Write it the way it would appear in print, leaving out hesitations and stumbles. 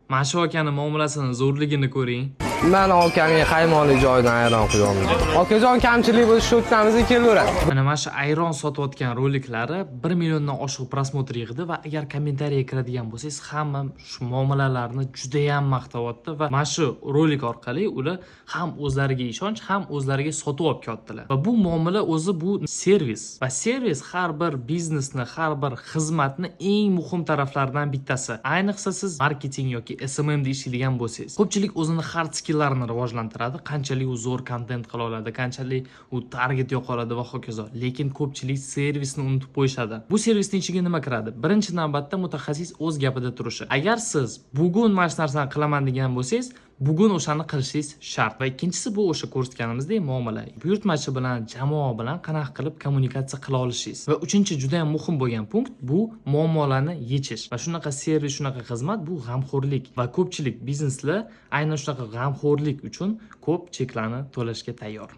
Mana shu akaning muomalasini zo'rligini ko'ring. Men okamga qaymoqli joyidan ayron quyapman. Okajon kamchilik bo'lsa shu o'tkamizga kelaveradi. Mana mana shu ayron sotayotgan roliklari 1 milliondan oshiq prosmotr yig'di va agar kommentariyaga kiradigan bo'lsangiz, hamma shu muomalalarni juda ham maqtayapti va mana shu rolik orqali ular ham o'zlariga ishonch, ham o'zlariga sotib olib kelyaptilar. Va bu muomala o'zi bu servis. Va servis har bir biznesni, har bir xizmatni eng muhim taraflaridan bittasi. Ayniqsa siz marketing yoki SMM da ishlaydigan bo'lsangiz, ko'pchilik o'zini hard skilllarini rivojlantiradi, qanchalik u zo'r kontent qila oladi, qanchalik u target yoqa oladi va hokazo. Lekin ko'pchilik servisni unutib qo'yishadi. Bu servisning ichiga nima kiradi? Birinchi navbatda mutaxassis o'z gapida turishi. Agar siz bugun mana shu narsani qilaman degan bo'lsangiz, bugun o'shani qilishingiz shart. Va ikkinchisi bu o'sha ko'rsatganimizdek muomala. Buyurtmachi bilan, jamoa bilan qanaqa qilib kommunikatsiya qila olishingiz. Va uchinchi juda ham muhim bo'lgan punkt bu muammolarni yechish. Va shunaqa servis, shunaqa xizmat bu g'amxo'rlik. Va ko'pchilik bizneslar aynan shunaqa g'amxo'rlik uchun ko'p cheklarni to'lashga tayyor.